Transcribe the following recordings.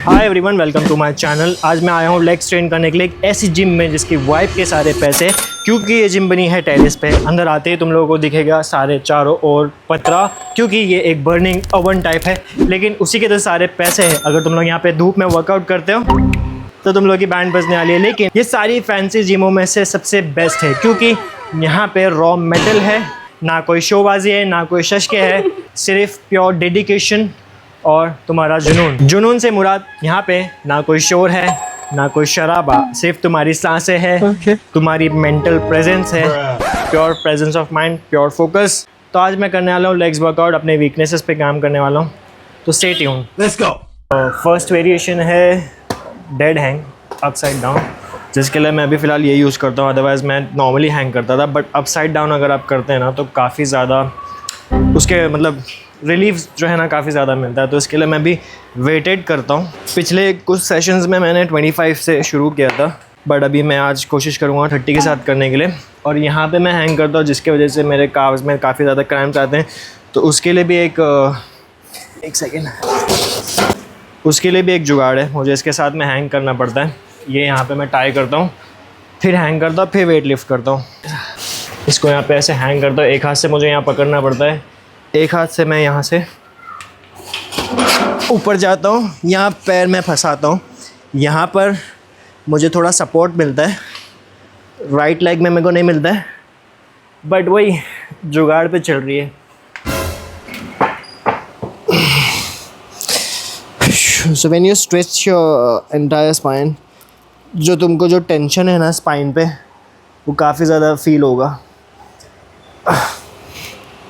Hi everyone, welcome to my channel. आज मैं आया हूँ लेग्स ट्रेन करने के लिए एक ऐसी जिम में जिसकी वाइब के सारे पैसे, क्योंकि ये जिम बनी है टेरेस पे। अंदर आते ही तुम लोगों को दिखेगा सारे चारों ओर पतरा, क्योंकि ये एक बर्निंग ओवन टाइप है। लेकिन उसी के तो सारे पैसे हैं। अगर तुम लोग यहाँ पे धूप में वर्कआउट करते हो तो तुम लोग की बैंड बजने वाली है। लेकिन ये सारी फैंसी जिमों में से सबसे बेस्ट है, क्योंकि यहाँ पे रॉ मेटल है, ना कोई शोबाजी है, ना कोई शशके है, सिर्फ प्योर डेडिकेशन और तुम्हारा जुनून से मुराद यहाँ पे ना कोई शोर है, ना कोई शराबा, सिर्फ तुम्हारी सांसें है, तुम्हारी मेंटल प्रेजेंस है, pure presence of mind, pure focus. तो आज मैं करने वाला हूँ लेग्स वर्कआउट, अपने वीकनेसेस पे काम करने वाला हूँ। तो stay tuned, let's go. First variation है डेड हैंग अपसाइड डाउन, जिसके लिए मैं अभी फ़िलहाल ये यूज़ करता हूँ। अदरवाइज़ मैं नॉर्मली हैंग करता था, बट अपसाइड डाउन अगर आप करते हैं ना तो काफ़ी ज़्यादा उसके मतलब रिलीफ जो है ना काफ़ी ज़्यादा मिलता है। तो इसके लिए मैं भी वेटेड करता हूँ। पिछले कुछ सेशंस में मैंने 25 से शुरू किया था, बट अभी मैं आज कोशिश करूँगा 30 के साथ करने के लिए। और यहाँ पे मैं हैंग करता हूँ, जिसकी वजह से मेरे काव्स में काफ़ी ज़्यादा क्रैम्प्स आते हैं। तो उसके लिए भी उसके लिए भी एक जुगाड़ है। मुझे इसके साथ में हैंग करना पड़ता है। ये यहाँ पे मैं टाई करता हूँ, फिर हैंग करता हूँ, फिर वेट लिफ्ट करता हूँ। इसको यहाँ पे ऐसे हैंग करता हूँ। एक हाथ से मुझे यहाँ पकड़ना पड़ता है, एक हाथ से मैं यहाँ से ऊपर जाता हूँ, यहाँ पैर में फंसाता हूँ। यहाँ पर मुझे थोड़ा सपोर्ट मिलता है, राइट लेग में मेरे को नहीं मिलता है, बट वही जुगाड़ पे चल रही है। So when you stretch your entire spine, जो तुमको जो टेंशन है ना स्पाइन पे, वो काफ़ी ज़्यादा फील होगा।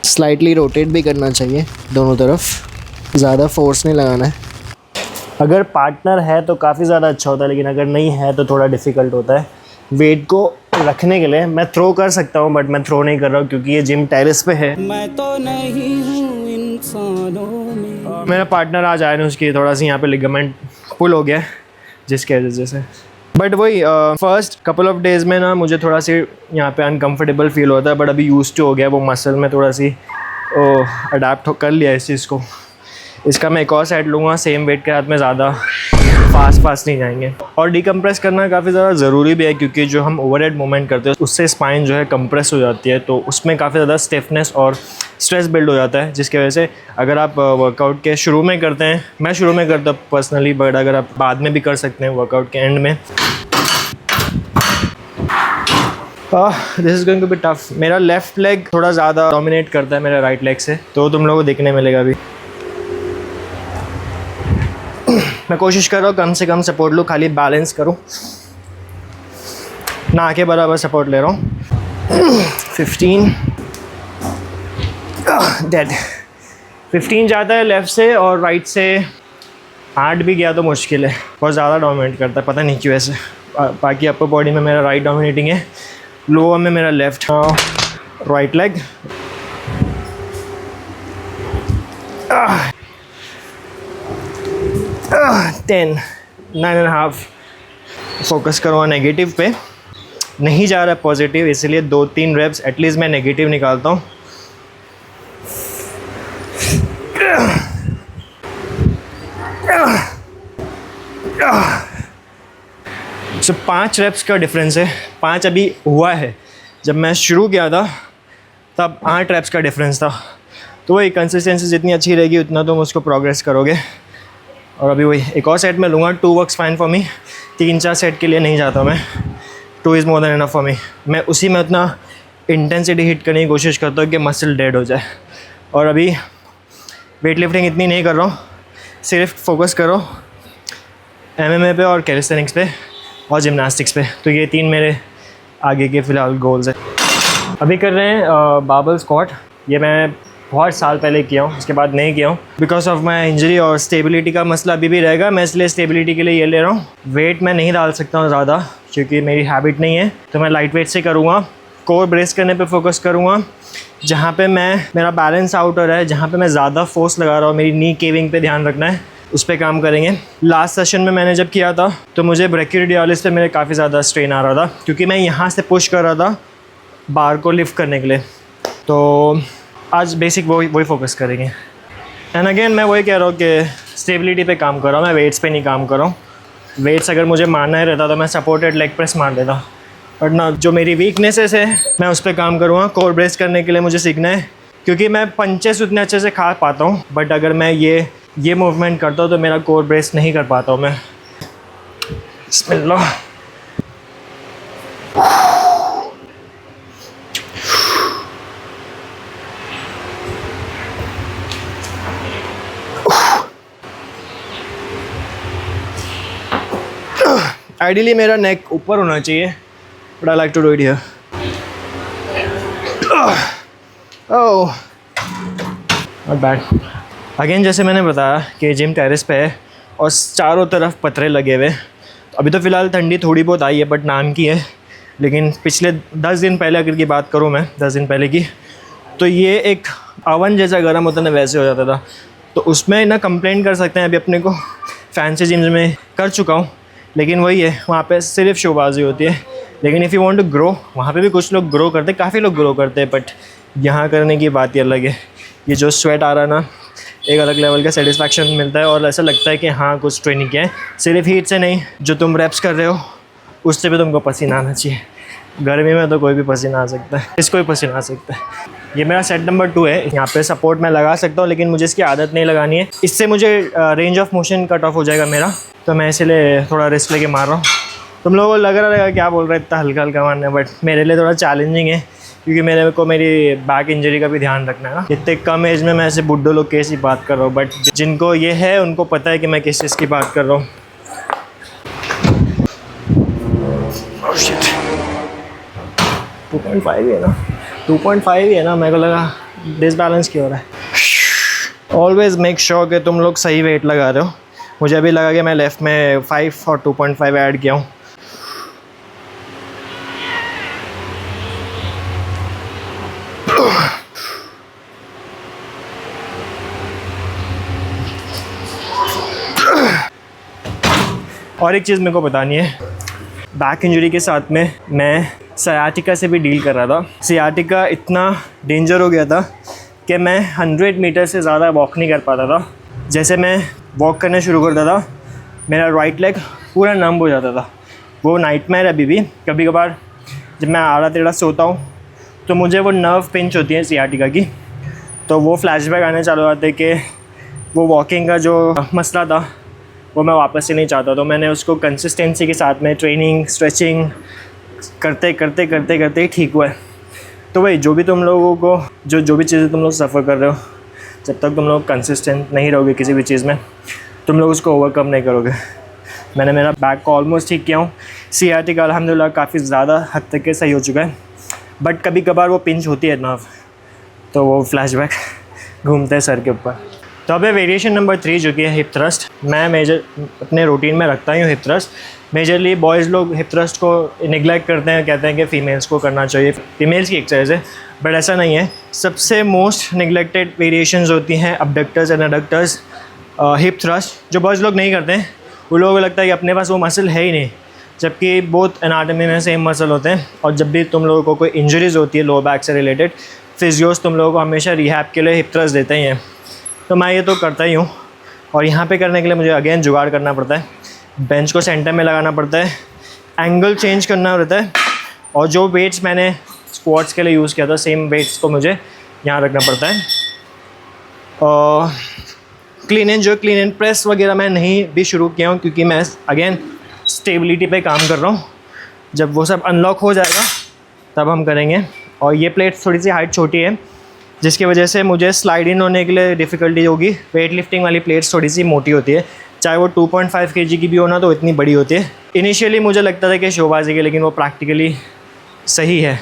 स्लाइटली रोटेट भी करना चाहिए दोनों तरफ, ज़्यादा फोर्स नहीं लगाना है। अगर पार्टनर है तो काफ़ी ज़्यादा अच्छा होता है, लेकिन अगर नहीं है तो थोड़ा डिफ़िकल्ट होता है। वेट को रखने के लिए मैं थ्रो कर सकता हूँ, बट मैं थ्रो नहीं कर रहा हूँ क्योंकि ये जिम टेरेस पे है। मैं तो नहीं हूँ इंसानों में। मेरा पार्टनर आज आया नहीं, उसकी थोड़ा सी यहाँ पे लिगामेंट पुल हो गया, जिसके वजह से। बट वही फर्स्ट कपल ऑफ डेज़ में ना मुझे थोड़ा सी यहाँ पे अनकंफर्टेबल फील होता है, बट अभी यूज्ड टू हो गया वो मसल में, थोड़ा सी अडेप्ट कर लिया इस चीज़ को। इसका मैं एक और सेट लूँगा सेम वेट के हाथ में, ज़्यादा फास्ट नहीं जाएंगे। और डिकम्प्रेस करना काफ़ी ज़्यादा ज़रूरी भी है, क्योंकि जो हम ओवरहेड मूवमेंट करते हैं उससे स्पाइन जो है कंप्रेस हो जाती है, तो उसमें काफ़ी ज़्यादा स्टिफनेस और स्ट्रेस बिल्ड हो जाता है। जिसकी वजह से अगर आप वर्कआउट के शुरू में करते हैं, मैं शुरू में करता हूँ पर्सनली, बट अगर आप बाद में भी कर सकते हैं वर्कआउट के एंड में। This is going to be tough. मेरा लेफ़्ट लेग थोड़ा ज़्यादा डोमिनेट करता है मेरे राइट लेग से, तो तुम लोगों को देखने मिलेगा अभी। मैं कोशिश कर रहा हूँ कम से कम सपोर्ट लूँ, खाली बैलेंस करूँ, ना के बराबर सपोर्ट ले रहा हूँ। 15 डेड। 15 जाता है लेफ़्ट से, और राइट से 8 भी गया तो मुश्किल है। बहुत ज़्यादा डोमिनेट करता है, पता नहीं क्यों ऐसे। बाकी अपर बॉडी में मेरा राइट डोमिनेटिंग है, लोअर में मेरा लेफ़्ट। Right leg 10, 9.5। फोकस करूँगा नेगेटिव पे, नहीं जा रहा है पॉजिटिव, इसलिए 2-3 रेप्स एटलीस्ट मैं नेगेटिव निकालता हूँ। सो 5 रेप्स का डिफरेंस है। 5 अभी हुआ है, जब मैं शुरू किया था तब 8 रेप्स का डिफरेंस था। तो वही कंसिस्टेंसी जितनी अच्छी रहेगी उतना तुम उसको प्रोग्रेस करोगे। और अभी वही एक और सेट में लूँगा। 2 works fine for me. 3-4 set के लिए नहीं जाता मैं, 2 is more than enough for me. मैं उसी में उतना इंटेंसिटी हिट करने की कोशिश करता हूँ कि मसल डेड हो जाए। और अभी वेट लिफ्टिंग इतनी नहीं कर रहा हूँ, सिर्फ फोकस करो MMA पे और कैलिस्थेनिक्स पे और जिम्नास्टिक्स पे। तो ये 3 मेरे आगे के फ़िलहाल गोल्स हैं। अभी कर रहे हैं बार्बल स्क्वाट। ये मैं बहुत साल पहले किया हूँ, उसके बाद नहीं किया हूँ बिकॉज ऑफ माई इंजरी, और स्टेबिलिटी का मसला अभी भी रहेगा। मैं इसलिए स्टेबिलिटी के लिए ये ले रहा हूँ। वेट मैं नहीं डाल सकता हूँ ज़्यादा, क्योंकि मेरी हैबिट नहीं है, तो मैं लाइट वेट से करूँगा। कोर ब्रेस करने पे फोकस करूँगा, जहाँ पे मेरा बैलेंस आउट हो रहा है, जहाँ पे मैं ज़्यादा फोर्स लगा रहा हूँ, मेरी नी केविंग पे ध्यान रखना है, उस पर काम करेंगे। लास्ट सेशन में मैंने जब किया था तो मुझे ब्रैकियोडियालिस पे मेरे काफ़ी ज़्यादा स्ट्रेन आ रहा था, क्योंकि मैं यहाँ से पुश कर रहा था बार को लिफ्ट करने के लिए। तो आज बेसिक वही फोकस करेंगे। एंड अगेन मैं वही कह रहा हूँ कि स्टेबिलिटी पे काम कर रहा हूँ, मैं वेट्स पे नहीं काम कर रहा हूँ। वेट्स अगर मुझे मारना ही रहता तो मैं सपोर्टेड लेग प्रेस मार देता, बट ना, जो मेरी वीकनेसेस है मैं उस पर काम करूँगा। कोर ब्रेस करने के लिए मुझे सीखना है, क्योंकि मैं पंचेस उतने अच्छे से खा पाता हूँ, बट अगर मैं ये मूवमेंट करता हूँ तो मेरा कोर ब्रेस नहीं कर पाता हूँ मैं। बिस्मिल्लाह। आइडियली मेरा नेक ऊपर होना चाहिए, but I like to do it here. Oh, not bad. Again जैसे मैंने बताया कि जिम टेरेस पे है और चारों तरफ पत्थरे लगे हुए। अभी तो फ़िलहाल ठंडी थोड़ी बहुत आई है, बट नाम की है। लेकिन पिछले 10 दिन पहले अगर की बात करूँ मैं, 10 दिन पहले की, तो ये एक अवन जैसा गर्म होता ना, वैसे हो जाता था। तो उसमें ना कंप्लेंट कर सकते हैं अभी अपने को, फैंसी जिम्स में कर चुका हूँ, लेकिन वही है, वहाँ पे सिर्फ शोबाजी होती है। लेकिन if you want to grow, वहाँ पे भी कुछ लोग ग्रो करते हैं, काफ़ी लोग ग्रो करते हैं, बट यहाँ करने की बात ही अलग है। ये जो स्वेट आ रहा है ना, एक अलग लेवल का सेटिस्फैक्शन मिलता है और ऐसा लगता है कि हाँ कुछ ट्रेनिंग किया है। सिर्फ हीट से नहीं, जो तुम रैप्स कर रहे हो उससे भी तुमको पसीना आना चाहिए। गर्मी में तो कोई भी पसीना आ सकता है, इसको भी पसीना आ सकता है। ये मेरा सेट नंबर 2 है। यहाँ पे सपोर्ट मैं लगा सकता हूँ, लेकिन मुझे इसकी आदत नहीं लगानी है। इससे मुझे range of motion cut off हो जाएगा मेरा, तो मैं इसीलिए थोड़ा रिस्क लेके मार रहा हूँ। तुम लोगों को लग रहा रहेगा क्या बोल रहे हैं इतना हल्का हल्का मारना है, बट मेरे लिए थोड़ा चैलेंजिंग है, क्योंकि मेरे को मेरी बैक इंजरी का भी ध्यान रखना है ना। इतने कम एज में मैं ऐसे बुड्ढे लोग कैसी बात कर रहा हूँ, बट जिनको ये है उनको पता है कि मैं किस चीज़ की बात कर रहा हूँ। 2.5 ही है ना, 2.5 ही है ना, मेरे को लगा डिसबैलेंस क्यों हो रहा है। ऑलवेज मेक श्योर कि तुम लोग सही वेट लगा रहे हो। मुझे अभी लगा कि मैं लेफ़्ट में 5 और 2.5 ऐड किया हूँ। और एक चीज़ मेरे को बतानी है, बैक इंजरी के साथ में मैं सयाटिका से भी डील कर रहा था। सयाटिका इतना डेंजर हो गया था कि मैं 100 मीटर से ज़्यादा वॉक नहीं कर पाता था। जैसे मैं वॉक करना शुरू करता था, मेरा राइट लेग पूरा नम हो जाता था। वो नाइटमेयर अभी भी कभी कभार जब मैं आड़ा टेढ़ा सोता हूँ तो मुझे वो नर्व पिंच होती है सयाटिका की, तो वो फ्लैशबैक आने चालू होते हैं कि वो वॉकिंग का जो मसला था वो मैं वापस से नहीं चाहता। तो मैंने उसको कंसिस्टेंसी के साथ में ट्रेनिंग, स्ट्रेचिंग करते करते करते करते ही ठीक हुआ है। तो वही, जो भी तुम लोगों को जो भी चीज़ें तुम लोग सफ़र कर रहे हो, जब तक तुम लोग कंसिस्टेंट नहीं रहोगे किसी भी चीज़ में, तुम लोग उसको ओवरकम नहीं करोगे। मैंने मेरा बैक को ऑलमोस्ट ठीक किया हूँ। सियाटिका अल्हम्दुलिल्लाह काफ़ी ज़्यादा हद तक के सही हो चुका है, बट कभी कभार वो पिंच होती है नर्व, तो वो फ्लैशबैक घूमते हैं सर के ऊपर। तो अब है वेरिएशन नंबर 3, जो कि है हिप थ्रस्ट। मैं मेजर अपने रूटीन में रखता हूँ हिप थ्रस्ट। मेजरली बॉयज़ लोग हिप थ्रस्ट को निगलेक्ट करते हैं, कहते हैं कि फ़ीमेल्स को करना चाहिए, फीमेल्स की एक्सरसाइज है, बट ऐसा नहीं है। सबसे मोस्ट निगलेक्टेड वेरिएशंस होती हैं अबडक्टर्स एंड एडक्टर्स, हिप थ्रस्ट, जो बॉयज़ लोग नहीं करते हैं। उन लोगों को लगता है कि अपने पास वो मसल है ही नहीं, जबकि बहुत एनाटमी में सेम मसल होते हैं। और जब भी तुम लोगों को कोई इंजरीज़ होती है लो बैक से रिलेटेड, फिजियोस तुम लोगों को हमेशा रिहैब के लिए हिप थ्रस्ट देते ही हैं। तो मैं ये तो करता ही हूँ, और यहाँ पे करने के लिए मुझे अगेन जुगाड़ करना पड़ता है। बेंच को सेंटर में लगाना पड़ता है, एंगल चेंज करना रहता है, और जो वेट्स मैंने स्क्वाट्स के लिए यूज़ किया था सेम वेट्स को मुझे यहाँ रखना पड़ता है। और क्लीन एंड प्रेस वगैरह मैं नहीं भी शुरू किया हूँ, क्योंकि मैं अगेन स्टेबिलिटी पे काम कर रहा हूँ। जब वो सब अनलॉक हो जाएगा तब हम करेंगे। और ये प्लेट थोड़ी सी हाइट छोटी है, जिसकी वजह से मुझे स्लाइड इन होने के लिए डिफ़िकल्टी होगी। वेट लिफ्टिंग वाली प्लेट्स थोड़ी सी मोटी होती है, चाहे वो 2.5 kg की भी हो ना, तो इतनी बड़ी होती है। इनिशियली मुझे लगता था कि शोबाजी के, लेकिन वो प्रैक्टिकली सही है।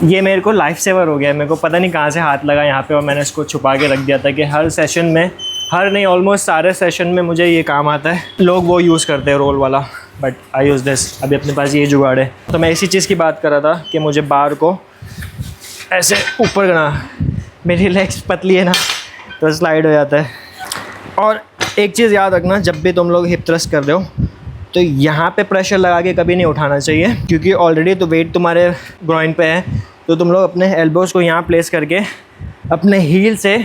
ये मेरे को लाइफ सेवर हो गया। मेरे को पता नहीं कहाँ से हाथ लगा यहाँ पे, और मैंने इसको छुपा के रख दिया था कि हर सेशन में, हर नहीं ऑलमोस्ट सारे सेशन में मुझे ये काम आता है। लोग वो यूज़ करते हैं रोल वाला, बट आई यूज़ दिस। अभी अपने पास ये जुगाड़ है। तो मैं इसी चीज़ की बात कर रहा था कि मुझे बार को ऐसे ऊपर करना, मेरी लेग्स पतली है ना, तो स्लाइड हो जाता है। और एक चीज़ याद रखना, जब भी तुम लोग हिप थ्रस्ट कर रहे हो तो यहाँ पे प्रेशर लगा के कभी नहीं उठाना चाहिए, क्योंकि ऑलरेडी तो वेट तुम्हारे ग्रॉइन पे है। तो तुम लोग अपने एल्बोज़ को यहाँ प्लेस करके अपने हील से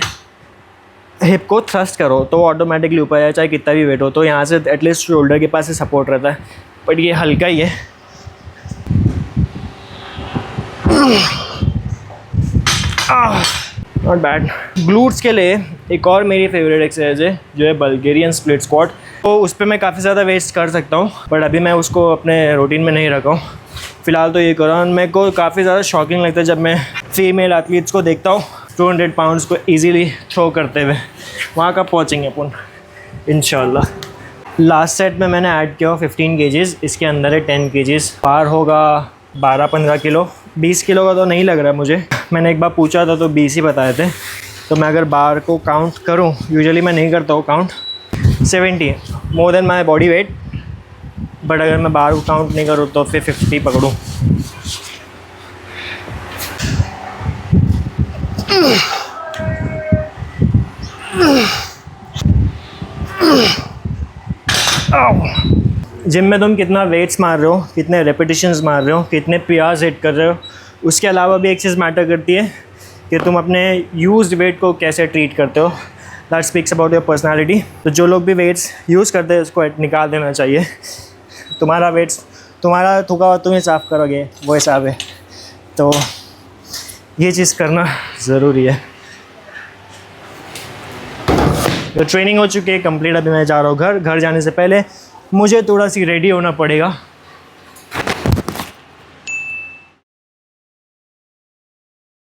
हिप को थ्रस्ट करो तो ऑटोमेटिकली ऊपर जाए, चाहे कितना भी वेट हो। तो यहाँ से एटलीस्ट शोल्डर के पास से सपोर्ट रहता है, बट ये हल्का ही है। Not bad. ग्लूट्स के लिए एक और मेरी फेवरेट एक्सरसाइज है जो है बल्गेरियन स्प्लिट स्क्वाट। तो उस पर मैं काफ़ी ज़्यादा वेस्ट कर सकता हूँ, बट अभी मैं उसको अपने रूटीन में नहीं रखा हूँ फ़िलहाल। तो ये कर रहा हूँ। मेरे को काफ़ी ज़्यादा शॉकिंग लगता है जब मैं फीमेल एथलीट्स को देखता हूँ 200 पाउंड्स को ईजीली थ्रो करते हुए। वहाँ कब पहुँचेंगे अपन इंशाल्लाह। लास्ट सेट में मैंने ऐड किया 15 केजीज़, इसके अंदर है 10 केजीज़। बार होगा 12-15 किलो। 20 किलो का तो नहीं लग रहा मुझे, मैंने एक बार पूछा था तो 20 ही बताए थे। तो मैं अगर बार को काउंट करूं, यूजुअली मैं नहीं करता हूँ count, 70 more than my body weight, but अगर मैं बार को काउंट नहीं करूँ तो फिर 50 पकड़ूँ। जिम में तुम कितना वेट्स मार रहे हो, कितने रेपिटेशंस मार रहे हो, कितने पीआर्स हिट कर रहे हो, उसके अलावा भी एक चीज़ मैटर करती है कि तुम अपने यूज्ड वेट को कैसे ट्रीट करते हो। That speaks about your personality. तो जो लोग भी वेट्स यूज़ करते हैं उसको निकाल देना चाहिए। तुम्हारा वेट्स, तुम्हारा थूका हुआ तुम ही साफ़ करोगे, वो हिसाब है। तो ये चीज़ करना ज़रूरी है। तो ट्रेनिंग हो चुकी है कंप्लीट। अभी मैं जा रहा हूँ घर जाने से पहले मुझे थोड़ा सी रेडी होना पड़ेगा